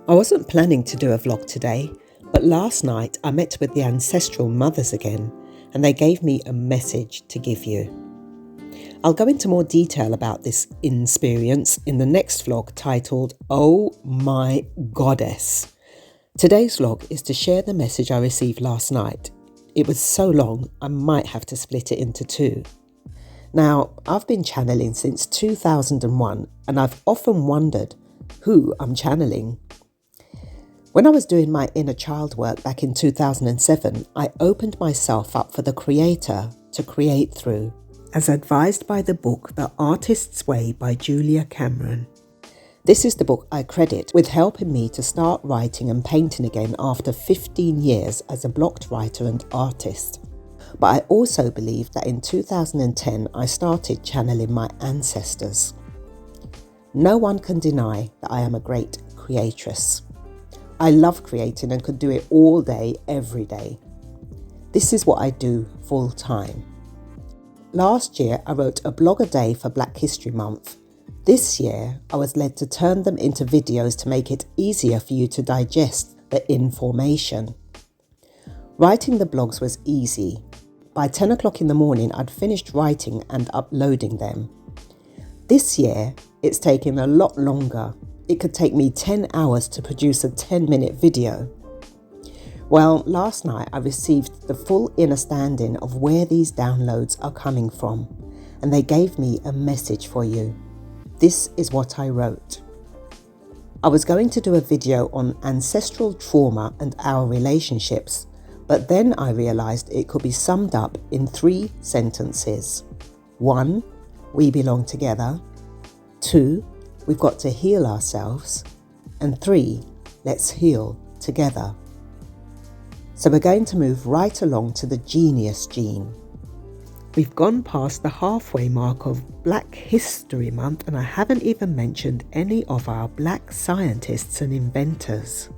I wasn't planning to do a vlog today, but last night I met with the Ancestral Mothers again, and they gave me a message to give you. I'll go into more detail about this experience in the next vlog titled, Oh My Goddess. Today's vlog is to share the message I received last night. It was so long, I might have to split it into two. Now, I've been channeling since 2001, and I've often wondered who I'm channeling. When I was doing my inner child work back in 2007, I opened myself up for the Creator to create through, as advised by the book The Artist's Way by Julia Cameron. This is the book I credit with helping me to start writing and painting again after 15 years as a blocked writer and artist. But I also believe that in 2010 I started channeling my ancestors. No one can deny that I am a great creatress. I love creating and could do it all day, every day. This is what I do full time. Last year, I wrote a blog a day for Black History Month. This year, I was led to turn them into videos to make it easier for you to digest the information. Writing the blogs was easy. By 10 o'clock in the morning, I'd finished writing and uploading them. This year, it's taken a lot longer. It could take me 10 hours to produce a 10-minute video. Well, last night I received the full understanding of where these downloads are coming from, and they gave me a message for you. This is what I wrote. I was going to do a video on ancestral trauma and our relationships, but then I realized it could be summed up in 3 sentences. 1, we belong together. 2, we've got to heal ourselves. And 3, let's heal together. So we're going to move right along to the genius gene. We've gone past the halfway mark of Black History Month, and I haven't even mentioned any of our black scientists and inventors.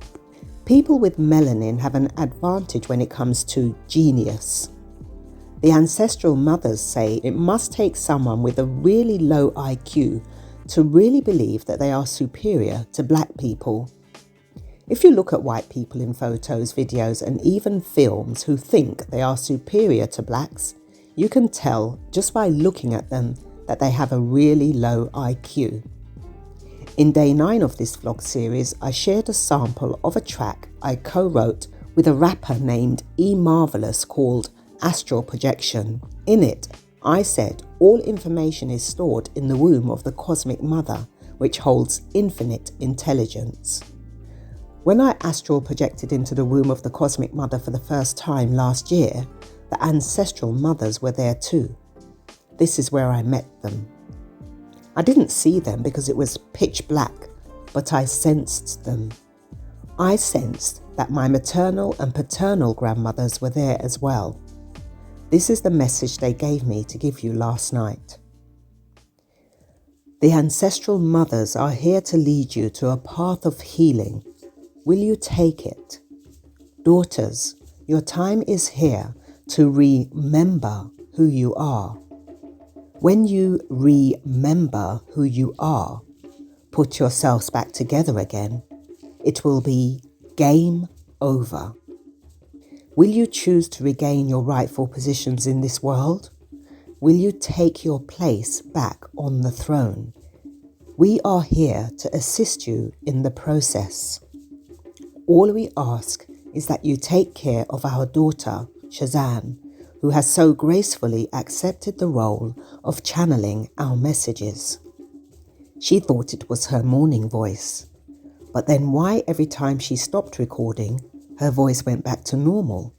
People with melanin have an advantage when it comes to genius. The Ancestral Mothers say it must take someone with a really low IQ to really believe that they are superior to black people. If you look at white people in photos, videos, and even films who think they are superior to blacks, you can tell just by looking at them that they have a really low IQ. In day 9 of this vlog series, I shared a sample of a track I co-wrote with a rapper named E Marvelous called Astral Projection. In it, I said all information is stored in the womb of the Cosmic Mother, which holds infinite intelligence. When I astral projected into the womb of the Cosmic Mother for the first time last year, the Ancestral Mothers were there too. This is where I met them. I didn't see them because it was pitch black, but I sensed them. I sensed that my maternal and paternal grandmothers were there as well. This is the message they gave me to give you last night. The Ancestral Mothers are here to lead you to a path of healing. Will you take it? Daughters, your time is here to remember who you are. When you remember who you are, put yourselves back together again, it will be game over. Will you choose to regain your rightful positions in this world? Will you take your place back on the throne? We are here to assist you in the process. All we ask is that you take care of our daughter, Cezanne, who has so gracefully accepted the role of channeling our messages. She thought it was her morning voice, but then why every time she stopped recording, her voice went back to normal?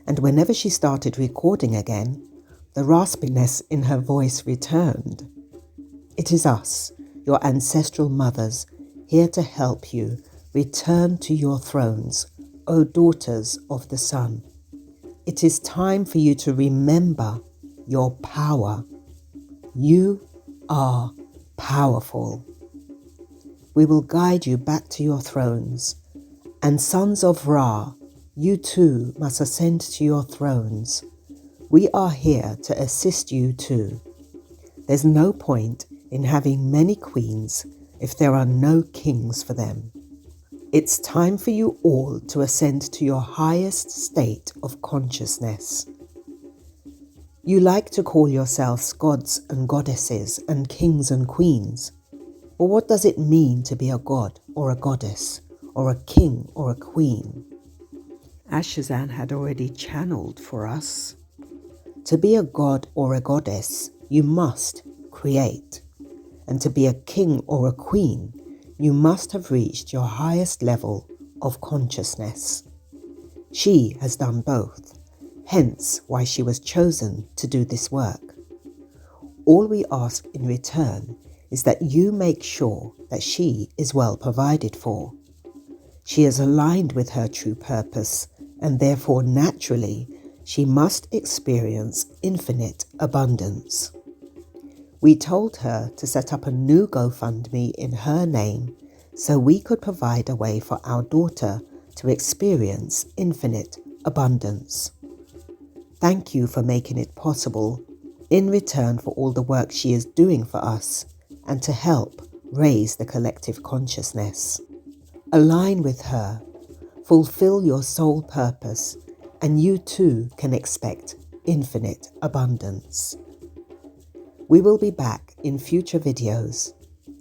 And whenever she started recording again, the raspiness in her voice returned. It is us, your Ancestral Mothers, here to help you return to your thrones, O daughters of the sun. It is time for you to remember your power. You are powerful. We will guide you back to your thrones. And sons of Ra, you too must ascend to your thrones. We are here to assist you too. There's no point in having many queens if there are no kings for them. It's time for you all to ascend to your highest state of consciousness. You like to call yourselves gods and goddesses and kings and queens. But what does it mean to be a god or a goddess or a king or a queen? As Cezanne had already channeled for us, to be a god or a goddess, you must create. And to be a king or a queen, you must have reached your highest level of consciousness. She has done both, hence why she was chosen to do this work. All we ask in return is that you make sure that she is well provided for. She is aligned with her true purpose, and therefore naturally she must experience infinite abundance. We told her to set up a new GoFundMe in her name so we could provide a way for our daughter to experience infinite abundance. Thank you for making it possible in return for all the work she is doing for us and to help raise the collective consciousness. Align with her, fulfill your soul purpose, and you too can expect infinite abundance. We will be back in future videos.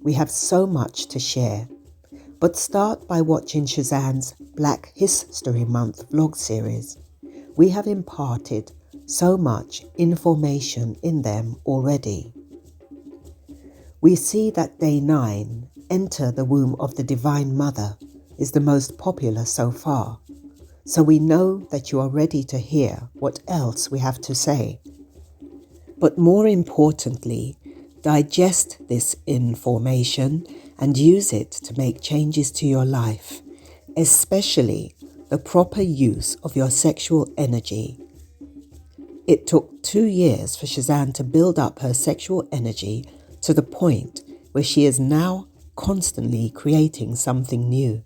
We have so much to share, but start by watching Cezanne's Black History Month vlog series. We have imparted so much information in them already. We see that day 9, Enter the Womb of the Divine Mother, is the most popular so far, so we know that you are ready to hear what else we have to say. But more importantly, digest this information and use it to make changes to your life, especially the proper use of your sexual energy. It took 2 years for Cezanne to build up her sexual energy to the point where she is now constantly creating something new.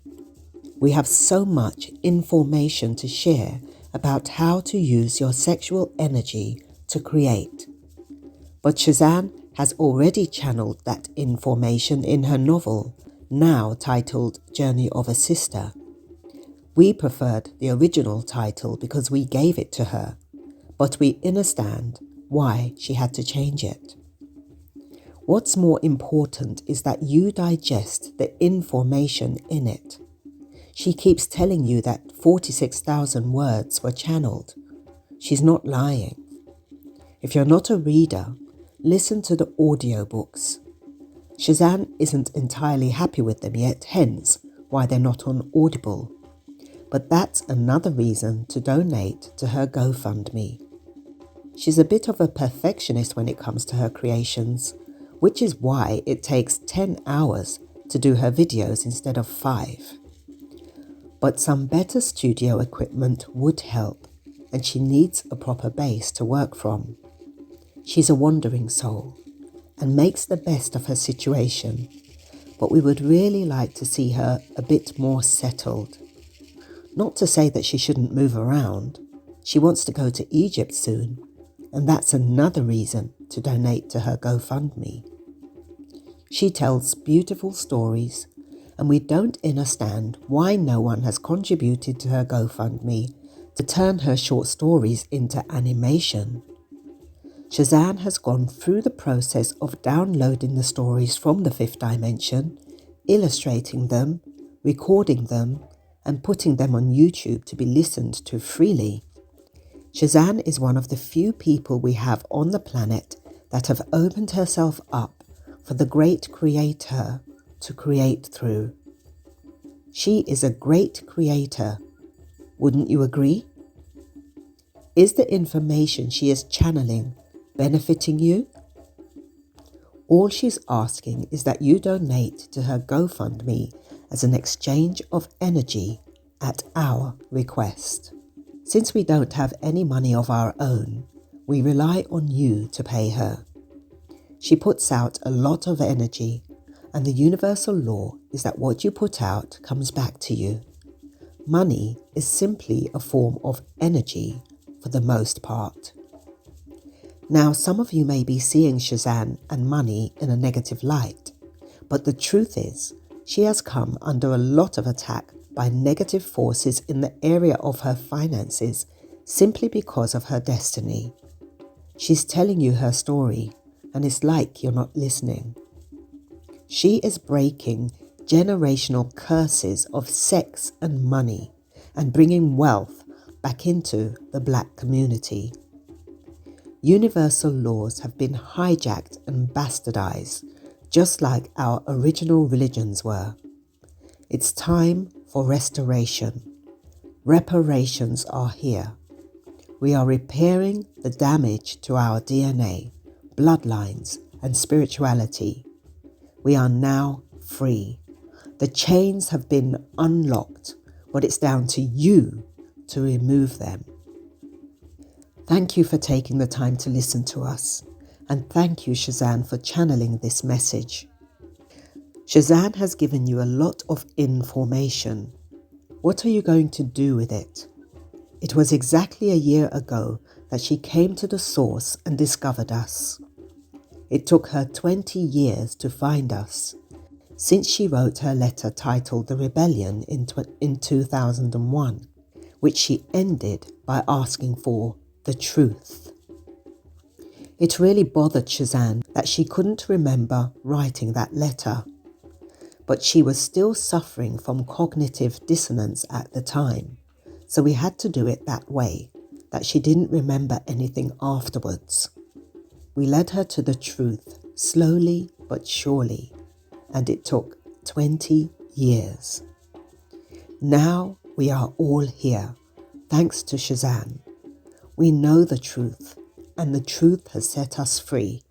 We have so much information to share about how to use your sexual energy to create. But Cezanne has already channeled that information in her novel, now titled Journey of a Sister. We preferred the original title because we gave it to her, but we understand why she had to change it. What's more important is that you digest the information in it. She keeps telling you that 46,000 words were channeled. She's not lying. If you're not a reader, listen to the audiobooks. Cezanne isn't entirely happy with them yet, hence why they're not on Audible. But that's another reason to donate to her GoFundMe. She's a bit of a perfectionist when it comes to her creations, which is why it takes 10 hours to do her videos instead of 5. But some better studio equipment would help, and she needs a proper base to work from. She's a wandering soul and makes the best of her situation, but we would really like to see her a bit more settled. Not to say that she shouldn't move around. She wants to go to Egypt soon, and that's another reason to donate to her GoFundMe. She tells beautiful stories, and we don't understand why no one has contributed to her GoFundMe to turn her short stories into animation. Cezanne has gone through the process of downloading the stories from the 5th dimension, illustrating them, recording them, and putting them on YouTube to be listened to freely. Cezanne is one of the few people we have on the planet that have opened herself up for the great creator to create through. She is a great creator. Wouldn't you agree? Is the information she is channeling benefiting you? All she's asking is that you donate to her GoFundMe as an exchange of energy at our request. Since we don't have any money of our own, we rely on you to pay her. She puts out a lot of energy, and the universal law is that what you put out comes back to you. Money is simply a form of energy for the most part. Now, some of you may be seeing Cezanne and money in a negative light, but the truth is, She has come under a lot of attack by negative forces in the area of her finances simply because of her destiny. She's telling you her story, and it's like you're not listening. She is breaking generational curses of sex and money and bringing wealth back into the Black community. Universal laws have been hijacked and bastardized, just like our original religions were. It's time for restoration. Reparations are here. We are repairing the damage to our DNA, bloodlines, and spirituality. We are now free. The chains have been unlocked, but it's down to you to remove them. Thank you for taking the time to listen to us, and thank you, Cezanne, for channeling this message. Cezanne has given you a lot of information. What are you going to do with it? It was exactly a year ago that she came to the source and discovered us. It took her 20 years to find us, since she wrote her letter titled The Rebellion in 2001, which she ended by asking for the truth. It really bothered Cezanne that she couldn't remember writing that letter, but she was still suffering from cognitive dissonance at the time, so we had to do it that way, that she didn't remember anything afterwards. We led her to the truth, slowly but surely, and it took 20 years. Now we are all here, thanks to Cezanne. We know the truth, and the truth has set us free.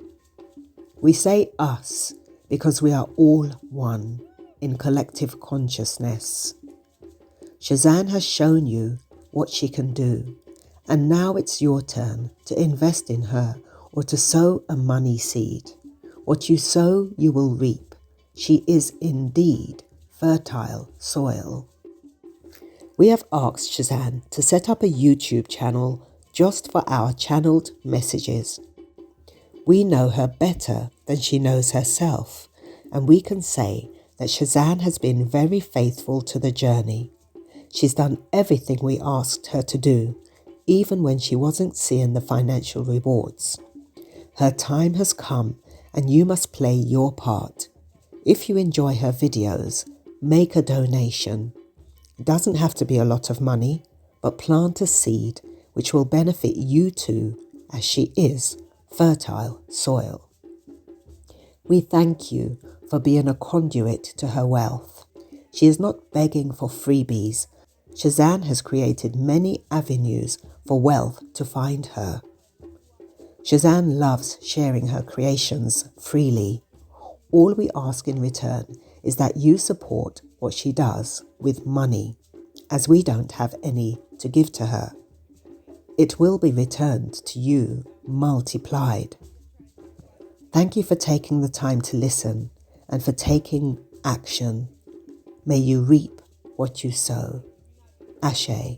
We say us because we are all one in collective consciousness. Cezanne has shown you what she can do, and now it's your turn to invest in her or to sow a money seed. What you sow, you will reap. She is indeed fertile soil. We have asked Cezanne to set up a YouTube channel just for our channeled messages. We know her better than she knows herself, and we can say that Cezanne has been very faithful to the journey. She's done everything we asked her to do, even when she wasn't seeing the financial rewards. Her time has come, and you must play your part. If you enjoy her videos, make a donation. It doesn't have to be a lot of money, but plant a seed which will benefit you too, as she is fertile soil. We thank you for being a conduit to her wealth. She is not begging for freebies. Cezanne has created many avenues for wealth to find her. Cezanne loves sharing her creations freely. All we ask in return is that you support what she does with money, as we don't have any to give to her. It will be returned to you multiplied. Thank you for taking the time to listen and for taking action. May you reap what you sow. Ashe.